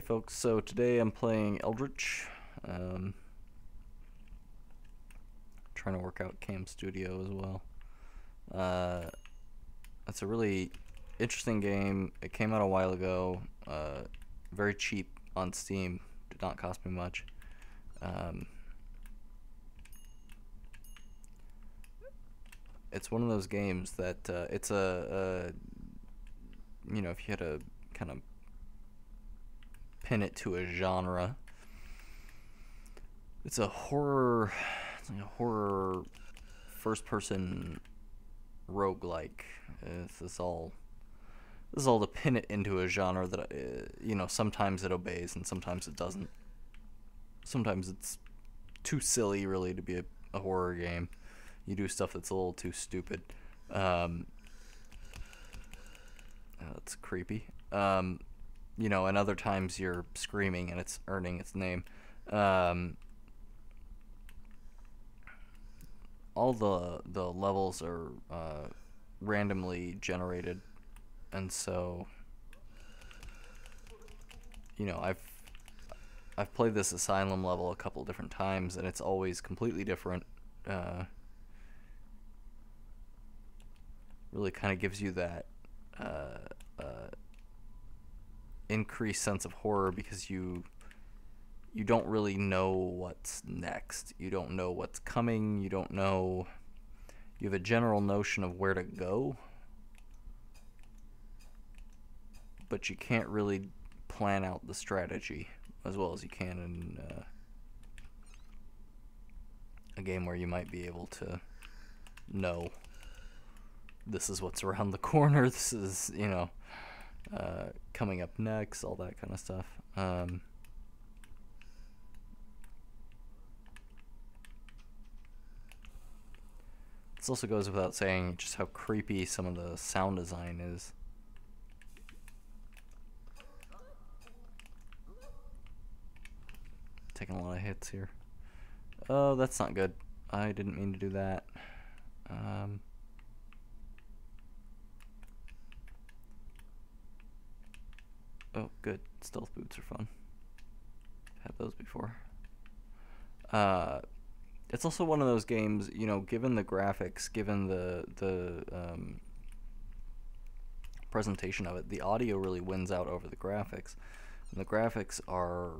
folks, so today I'm playing Eldritch. Trying to work out Cam Studio as well. It's a really interesting game. It came out a while ago, very cheap on Steam, did not cost me much. It's one of those games that it's you know, if you had to kind of pin it to a genre, it's a horror, it's like a horror first-person roguelike. This is all to pin it into a genre that you know, sometimes it obeys and sometimes it doesn't. Sometimes it's too silly, really, to be a horror game. You do stuff that's a little too stupid. That's creepy. You know, and other times you're screaming and it's earning its name. All the levels are randomly generated, and so, you know, I've played this asylum level a couple different times, and it's always completely different. Really kind of gives you that increased sense of horror, because you don't really know what's next. You don't know what's coming. You don't know. You have a general notion of where to go, but you can't really plan out the strategy as well as you can in a game where you might be able to know this is what's around the corner, this is, you know, coming up next, all that kind of stuff. This also goes without saying just how creepy some of the sound design is. Taking a lot of hits here. Oh, that's not good. I didn't mean to do that. Oh, good. Stealth boots are fun. Had those before. It's also one of those games, you know, given the graphics, given the presentation of it, the audio really wins out over the graphics. And the graphics are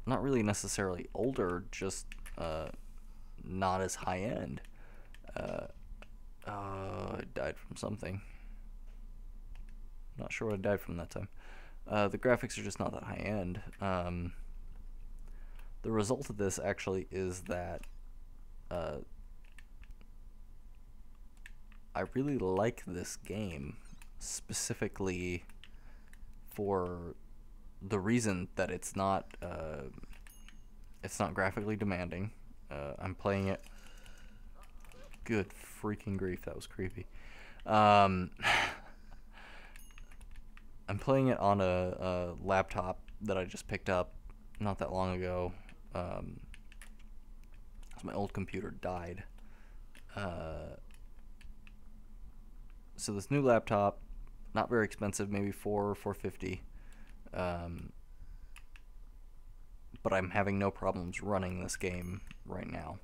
not really necessarily older, just not as high end. I died from something. Not sure what I died from that time. The graphics are just not that high end. The result of this actually is that I really like this game, specifically for the reason that it's not graphically demanding. I'm playing it. Good freaking grief, that was creepy. I'm playing it on a laptop that I just picked up not that long ago. My old computer died. So this new laptop, not very expensive, maybe $450. But I'm having no problems running this game right now.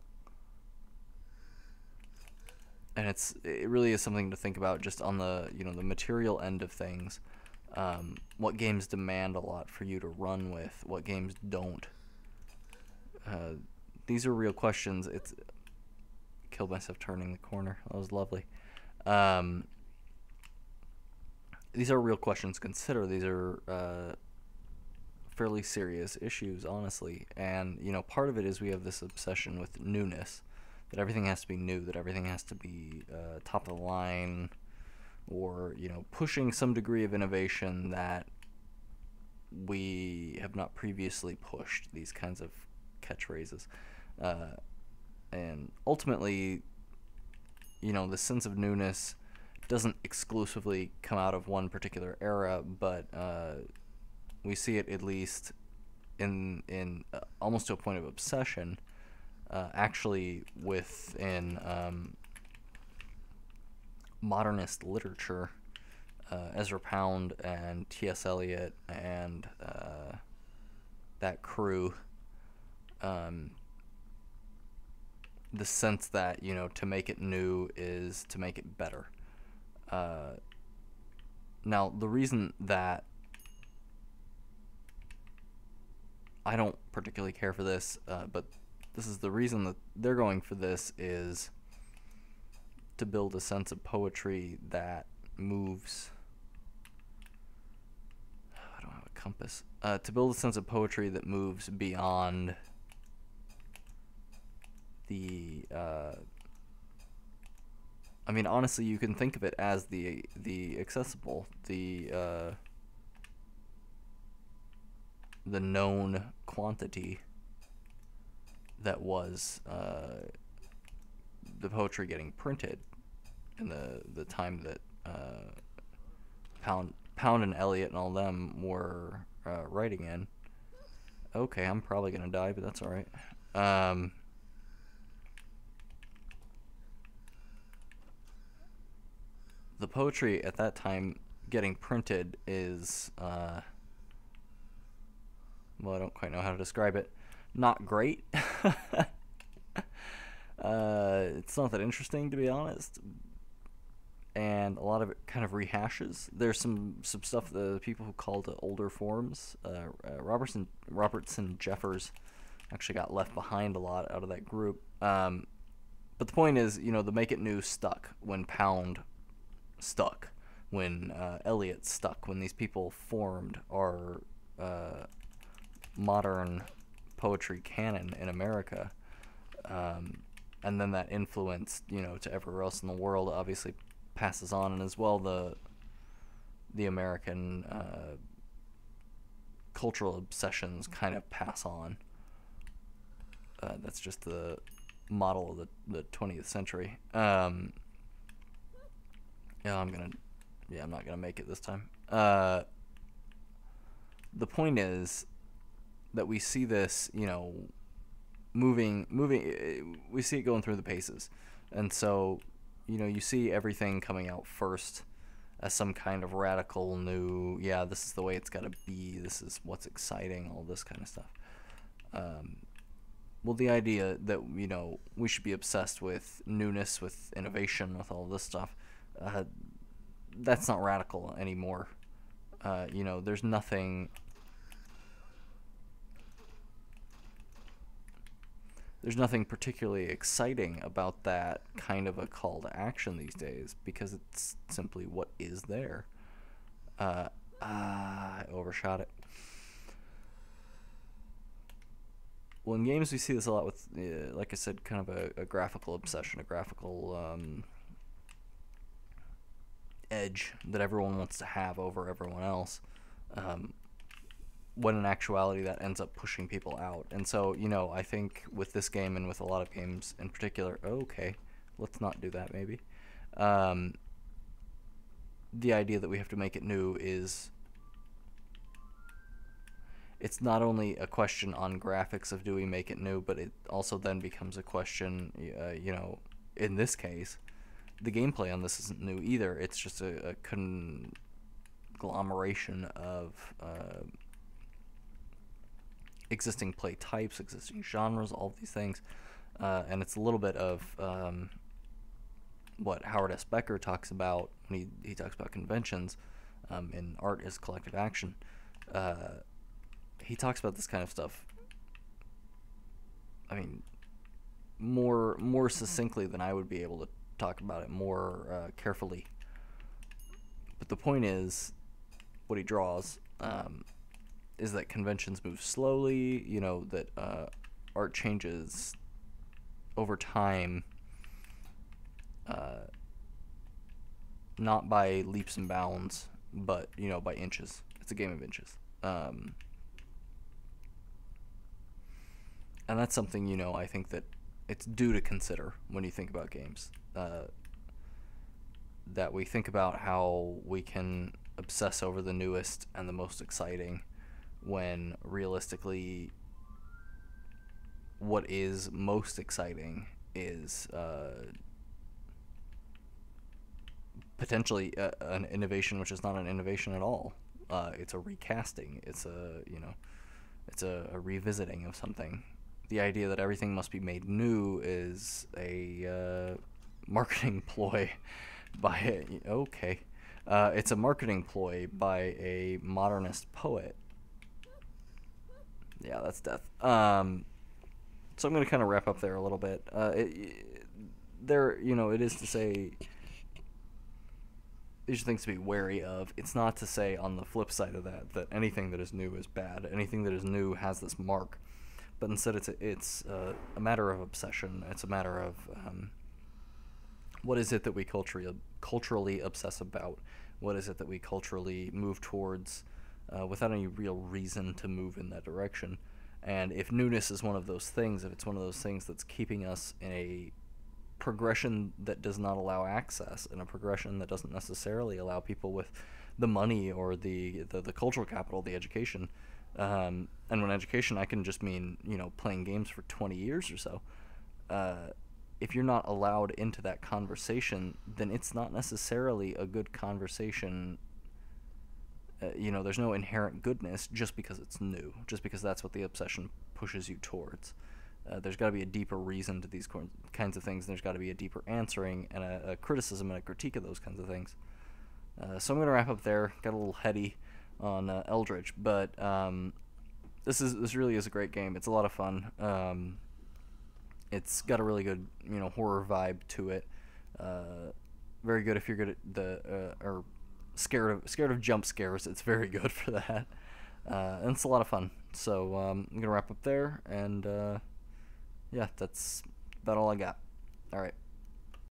And it really is something to think about, just on the, you know, the material end of things. What games demand a lot for you to run with, what games don't. These are real questions. Killed myself turning the corner. That was lovely. These are real questions to consider. These are fairly serious issues, honestly. And, you know, part of it is we have this obsession with newness, that everything has to be new, that everything has to be top of the line, or, you know, pushing some degree of innovation that we have not previously pushed, these kinds of catchphrases. And ultimately, you know, the sense of newness doesn't exclusively come out of one particular era, but we see it, at least in almost to a point of obsession, actually within modernist literature. Ezra Pound and T.S. Eliot and that crew, the sense that, you know, to make it new is to make it better. Now, the reason that I don't particularly care for this, but this is the reason that they're going for this, is to build a sense of poetry that moves. I don't have a compass. To build a sense of poetry that moves beyond the. I mean, honestly, you can think of it as the accessible, the known quantity that was the poetry getting printed in the time that Pound and Eliot and all them were writing in. Okay, I'm probably gonna die, but that's all right. The poetry at that time getting printed is well, I don't quite know how to describe it. Not great. It's not that interesting, to be honest. And a lot of it kind of rehashes. There's some stuff the people who called it older forms. Robertson Jeffers actually got left behind a lot out of that group. But the point is, you know, the Make It New stuck when Pound stuck, when Eliot stuck, when these people formed our modern poetry canon in America. And then that influence, you know, to everywhere else in the world obviously passes on, and as well the American cultural obsessions kind of pass on. That's just the model of the 20th century. I'm not gonna make it this time. The point is that we see this, you know, moving. We see it going through the paces, and so, you know, you see everything coming out first as some kind of radical new, yeah, this is the way it's got to be, this is what's exciting, all this kind of stuff. Well, the idea that, you know, we should be obsessed with newness, with innovation, with all this stuff, that's not radical anymore. You know, there's nothing particularly exciting about that kind of a call to action these days, because it's simply what is there. I overshot it. Well, in games we see this a lot with, like I said, kind of a graphical obsession, a graphical edge that everyone wants to have over everyone else. When in actuality that ends up pushing people out. And so, you know, I think with this game and with a lot of games in particular, okay, let's not do that maybe. The idea that we have to make it new is, it's not only a question on graphics of do we make it new, but it also then becomes a question, you know, in this case, the gameplay on this isn't new either. It's just a conglomeration of existing play types, existing genres, all these things, and it's a little bit of what Howard S. Becker talks about when he talks about conventions in Art is Collective Action. He talks about this kind of stuff, I mean, more succinctly than I would be able to talk about it more carefully. But the point is, what he draws is that conventions move slowly, you know, that art changes over time, not by leaps and bounds, but, you know, by inches. It's a game of inches. And that's something, you know, I think that it's due to consider when you think about games. That we think about how we can obsess over the newest and the most exciting, when realistically what is most exciting is potentially an innovation which is not an innovation at all. It's a recasting. It's a revisiting of something. The idea that everything must be made new is a marketing ploy by it's a marketing ploy by a modernist poet. Yeah, that's death. So I'm going to kind of wrap up there a little bit. It is to say these are things to be wary of. It's not to say on the flip side of that anything that is new is bad. Anything that is new has this mark, but instead it's a matter of obsession. It's a matter of what is it that we culturally obsess about? What is it that we culturally move towards without any real reason to move in that direction? And if newness is one of those things, if it's one of those things that's keeping us in a progression that does not allow access, and a progression that doesn't necessarily allow people with the money or the cultural capital, the education, and when education I can just mean playing games for 20 years or so, if you're not allowed into that conversation, then it's not necessarily a good conversation. There's no inherent goodness just because it's new, just because that's what the obsession pushes you towards. There's got to be a deeper reason to these kinds of things, and there's got to be a deeper answering and a criticism and a critique of those kinds of things. So I'm going to wrap up there. Got a little heady on Eldritch, but this really is a great game. It's a lot of fun. It's got a really good horror vibe to it. Very good if you're good at or scared of jump scares. It's very good for that. And it's a lot of fun. So I'm going to wrap up there, and yeah, that's about all I got. All right.